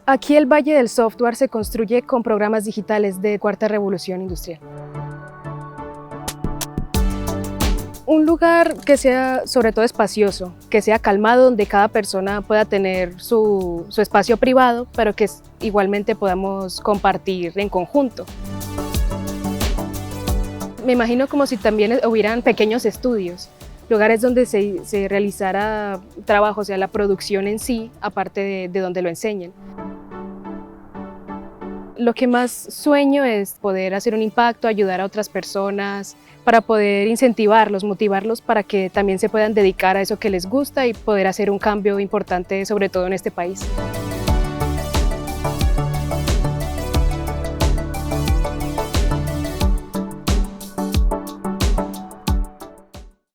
Aquí el Valle del Software se construye con programas digitales de cuarta revolución industrial. Un lugar que sea sobre todo espacioso, que sea calmado, donde cada persona pueda tener su espacio privado, pero que igualmente podamos compartir en conjunto. Me imagino como si también hubieran pequeños estudios, lugares donde se realizara trabajo, o sea, la producción en sí, aparte de donde lo enseñen. Lo que más sueño es poder hacer un impacto, ayudar a otras personas, para poder incentivarlos, motivarlos para que también se puedan dedicar a eso que les gusta y poder hacer un cambio importante, sobre todo en este país.